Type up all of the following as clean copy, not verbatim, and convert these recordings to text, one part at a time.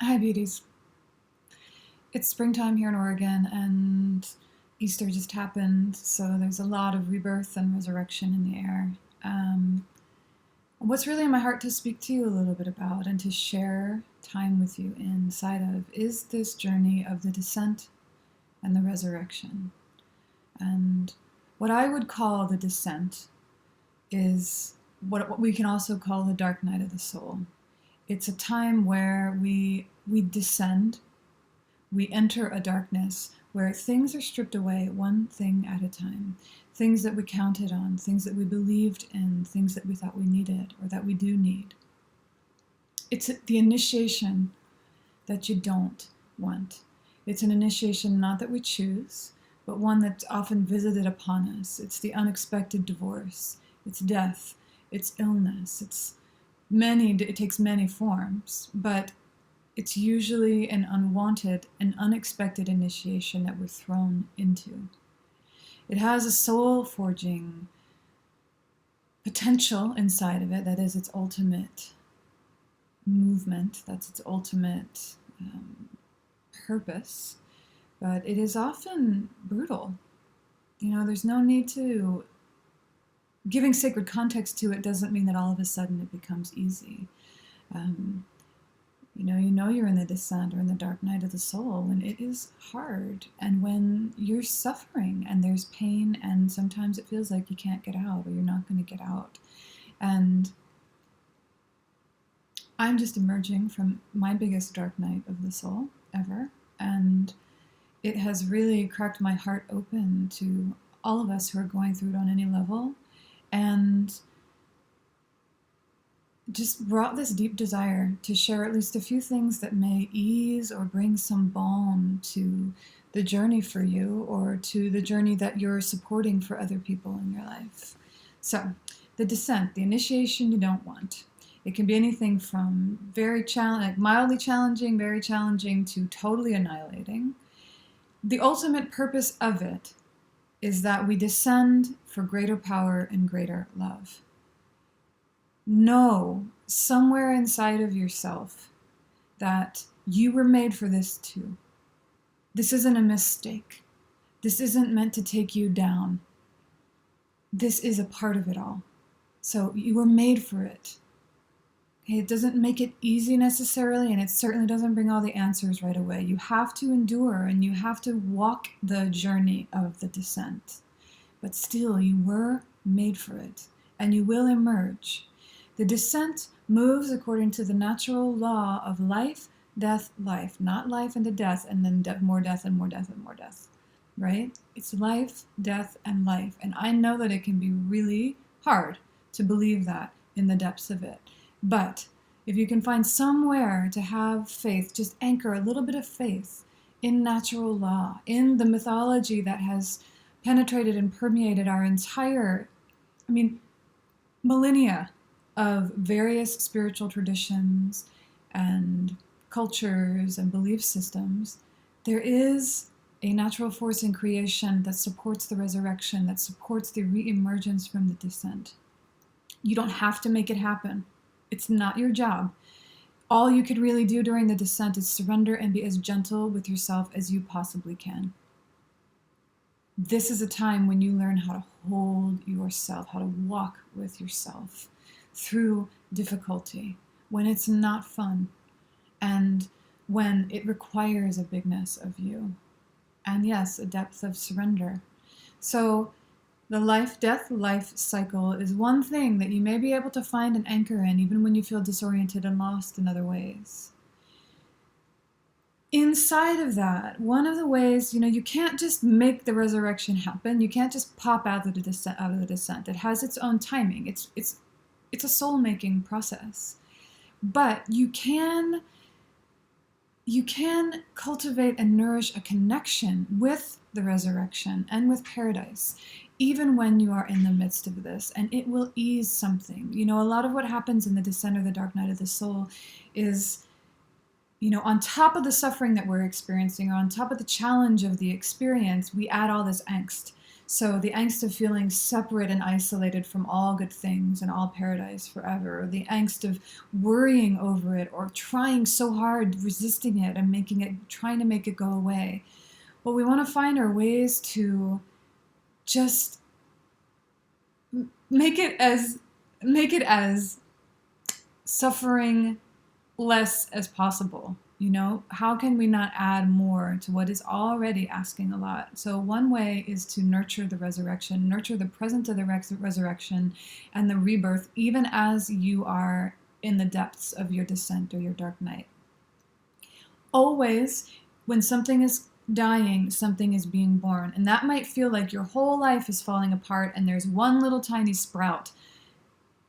Hi, beauties. It's springtime here in Oregon, and Easter just happened, so there's a lot of rebirth and resurrection in the air. Um, what's really in my heart to speak to you a little bit about and to share time with you inside of is this journey of the descent and the resurrection. And what I would call the descent is what we can also call the dark night of the soul. It's a time where we descend. We enter a darkness where things are stripped away one thing at a time. Things that we counted on, things that we believed in, things that we thought we needed or that we do need. It's the initiation that you don't want. It's an initiation not that we choose, but one that's often visited upon us. It's the unexpected divorce. It's death. It's illness. It takes many forms, but it's usually an unwanted and unexpected initiation that we're thrown into. It has a soul forging potential inside of it that is its ultimate movement, that's its ultimate purpose, but it is often brutal. There's no need to. Giving sacred context to it doesn't mean that all of a sudden it becomes easy. You know you're in the descent or in the dark night of the soul, and it is hard. And when you're suffering and there's pain, and sometimes it feels like you can't get out or you're not going to get out. And I'm just emerging from my biggest dark night of the soul ever. And it has really cracked my heart open to all of us who are going through it on any level. And just brought this deep desire to share at least a few things that may ease or bring some balm to the journey for you, or to the journey that you're supporting for other people in your life. So, the descent, the initiation you don't want. It can be anything from mildly challenging, very challenging, to totally annihilating. The ultimate purpose of it is that we descend for greater power and greater love. Know somewhere inside of yourself that you were made for this too. This isn't a mistake. This isn't meant to take you down. This is a part of it all. So you were made for it. Okay, it doesn't make it easy necessarily, and it certainly doesn't bring all the answers right away. You have to endure, and you have to walk the journey of the descent. But still, you were made for it, and you will emerge. The descent moves according to the natural law of life, death, life. Not life and death, and then more death and more death and more death. Right? It's life, death, and life. And I know that it can be really hard to believe that in the depths of it. But if you can find somewhere to have faith, just anchor a little bit of faith in natural law, in the mythology that has penetrated and permeated our entire, millennia of various spiritual traditions and cultures and belief systems, there is a natural force in creation that supports the resurrection, that supports the re-emergence from the descent. You don't have to make it happen. It's not your job. All you could really do during the descent is surrender and be as gentle with yourself as you possibly can. This is a time when you learn how to hold yourself, how to walk with yourself through difficulty, when it's not fun, and when it requires a bigness of you. And yes, a depth of surrender. So the life-death life cycle is one thing that you may be able to find an anchor in, even when you feel disoriented and lost in other ways. Inside of that, one of the ways, you can't just make the resurrection happen. You can't just pop out of the descent. It has its own timing. It's a soul-making process. But you can cultivate and nourish a connection with the resurrection and with paradise, even when you are in the midst of this, and it will ease something. A lot of what happens in the descent or the dark night of the soul is, on top of the suffering that we're experiencing, or on top of the challenge of the experience, we add all this angst. So the angst of feeling separate and isolated from all good things and all paradise forever, or the angst of worrying over it or trying so hard, resisting it and trying to make it go away. What we want to find are ways to just make it as suffering less as possible. How can we not add more to what is already asking a lot? So one way is to nurture the resurrection, nurture the presence of the resurrection and the rebirth, even as you are in the depths of your descent or your dark night. Always, when something is dying, something is being born. And that might feel like your whole life is falling apart and there's one little tiny sprout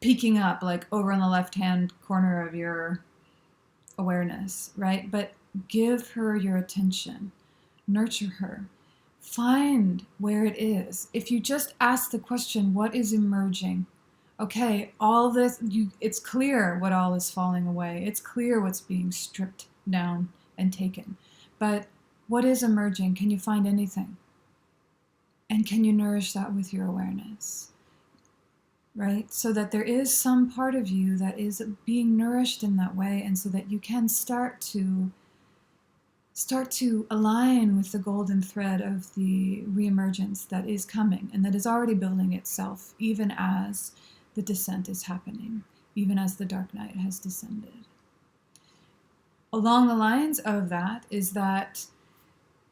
peeking up, like over in the left-hand corner of your awareness, right? But give her your attention, nurture her, find where it is. If you just ask the question, what is emerging? Okay, all this, it's clear what all is falling away. It's clear what's being stripped down and taken. But what is emerging? Can you find anything? And can you nourish that with your awareness? Right? So that there is some part of you that is being nourished in that way, and so that you can start to align with the golden thread of the reemergence that is coming and that is already building itself, even as the descent is happening, even as the dark night has descended. Along the lines of that is that,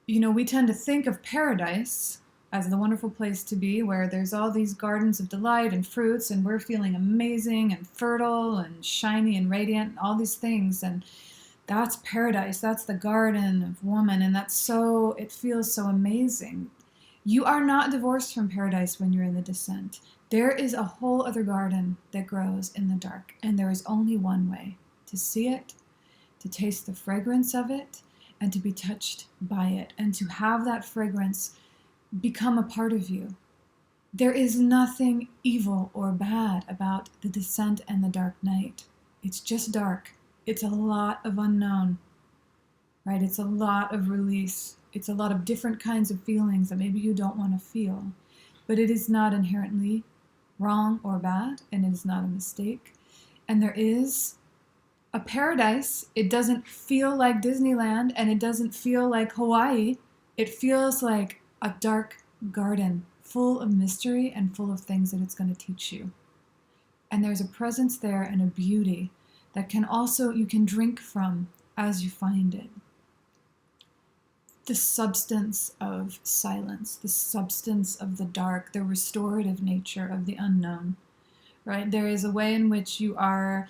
we tend to think of paradise as the wonderful place to be, where there's all these gardens of delight and fruits, and we're feeling amazing and fertile and shiny and radiant, and all these things. And that's paradise. That's the garden of woman. And it feels so amazing. You are not divorced from paradise when you're in the descent. There is a whole other garden that grows in the dark. And there is only one way to see it, to taste the fragrance of it, and to be touched by it, and to have that fragrance become a part of you. There is nothing evil or bad about the descent and the dark night. It's just dark. It's a lot of unknown, right? It's a lot of release. It's a lot of different kinds of feelings that maybe you don't want to feel. But it is not inherently wrong or bad, and it is not a mistake. And there is a paradise. It doesn't feel like Disneyland, and it doesn't feel like Hawaii. It feels like a dark garden full of mystery and full of things that it's going to teach you. And there's a presence there and a beauty that you can drink from as you find it. The substance of silence, the substance of the dark, the restorative nature of the unknown, right? There is a way in which you are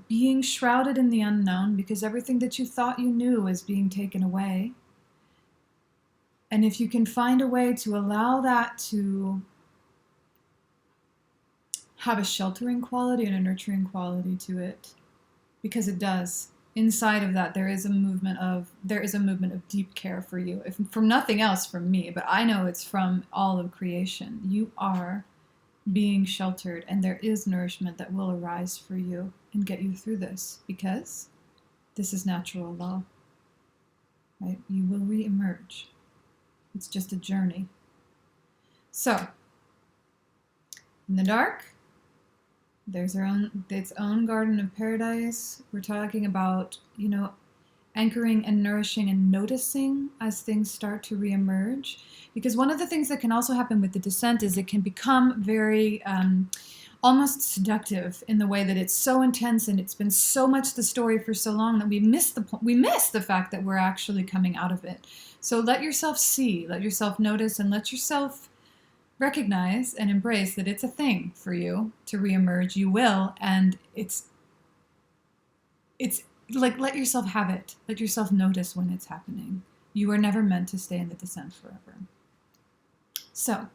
being shrouded in the unknown because everything that you thought you knew is being taken away. And if you can find a way to allow that to have a sheltering quality and a nurturing quality to it, because it does. Inside of that, there is a movement of deep care for you. If from nothing else from me, but I know it's from all of creation. You are being sheltered, and there is nourishment that will arise for you and get you through this, because this is natural law. Right? You will reemerge. It's just a journey. So, in the dark, there's its own garden of paradise. We're talking about, anchoring and nourishing and noticing as things start to reemerge. Because one of the things that can also happen with the descent is it can become very almost seductive in the way that it's so intense and it's been so much the story for so long that we miss the fact that we're actually coming out of it. So let yourself see, let yourself notice, and let yourself recognize and embrace that it's a thing for you to reemerge. You will, and it's like, let yourself have it. Let yourself notice when it's happening. You are never meant to stay in the descent forever. So,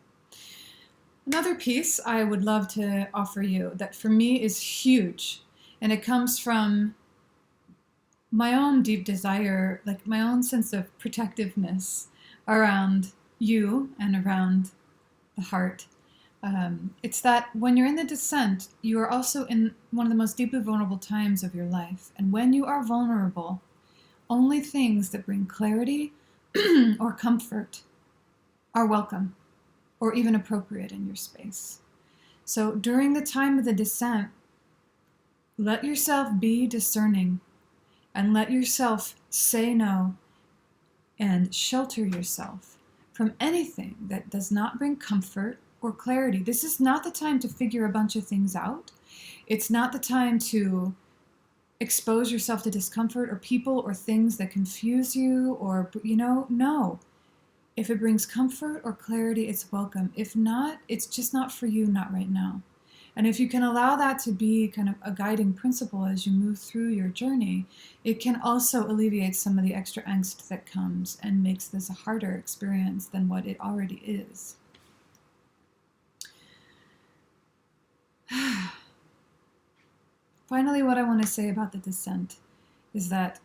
another piece I would love to offer you that for me is huge, and it comes from my own deep desire, like my own sense of protectiveness around you and around the heart. It's that when you're in the descent, you are also in one of the most deeply vulnerable times of your life. And when you are vulnerable, only things that bring clarity or comfort are welcome. or even appropriate in your space. So during the time of the descent, let yourself be discerning and let yourself say no and shelter yourself from anything that does not bring comfort or clarity. This is not the time to figure a bunch of things out. It's not the time to expose yourself to discomfort or people or things that confuse you or, no. If it brings comfort or clarity, it's welcome. If not, it's just not for you, not right now. And if you can allow that to be kind of a guiding principle as you move through your journey, it can also alleviate some of the extra angst that comes and makes this a harder experience than what it already is. Finally, what I want to say about the descent is that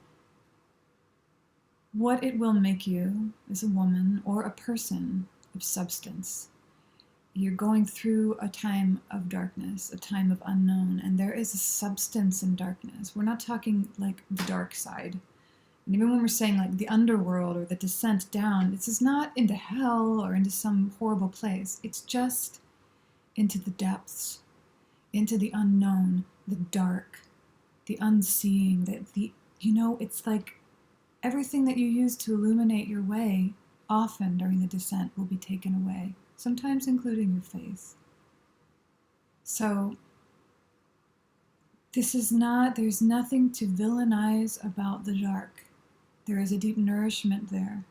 what it will make you as a woman or a person of substance. You're going through a time of darkness, a time of unknown, and there is a substance in darkness. We're not talking like the dark side. And even when we're saying like the underworld or the descent down, this is not into hell or into some horrible place. It's just into the depths, into the unknown, the dark, the unseeing, it's like everything that you use to illuminate your way often during the descent will be taken away, sometimes including your face. So there's nothing to villainize about the dark. There is a deep nourishment there.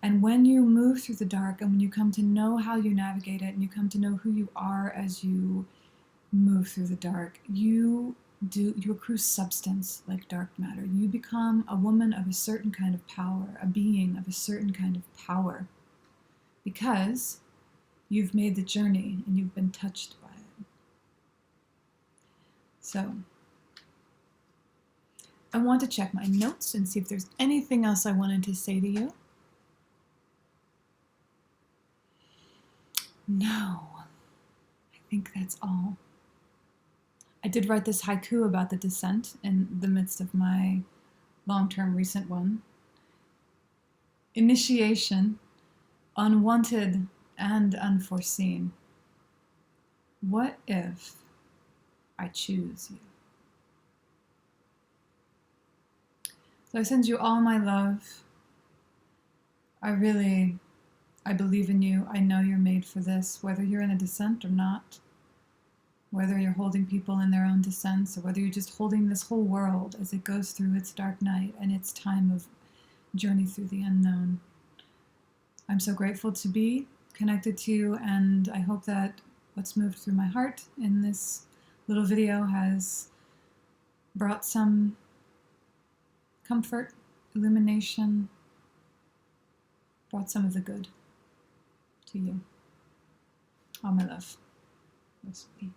And when you move through the dark and when you come to know how you navigate it and you come to know who you are as you move through the dark, you accrue substance like dark matter. You become a woman of a certain kind of power, a being of a certain kind of power, because you've made the journey and you've been touched by it. So I want to check my notes and see if there's anything else I wanted to say to you. No, I think that's all. I did write this haiku about the descent in the midst of my long-term recent one. Initiation, unwanted and unforeseen. What if I choose you? So I send you all my love. I believe in you. I know you're made for this, whether you're in a descent or not. Whether you're holding people in their own descents or whether you're just holding this whole world as it goes through its dark night and its time of journey through the unknown. I'm so grateful to be connected to you, and I hope that what's moved through my heart in this little video has brought some comfort, illumination, brought some of the good to you. All my love. Mostly.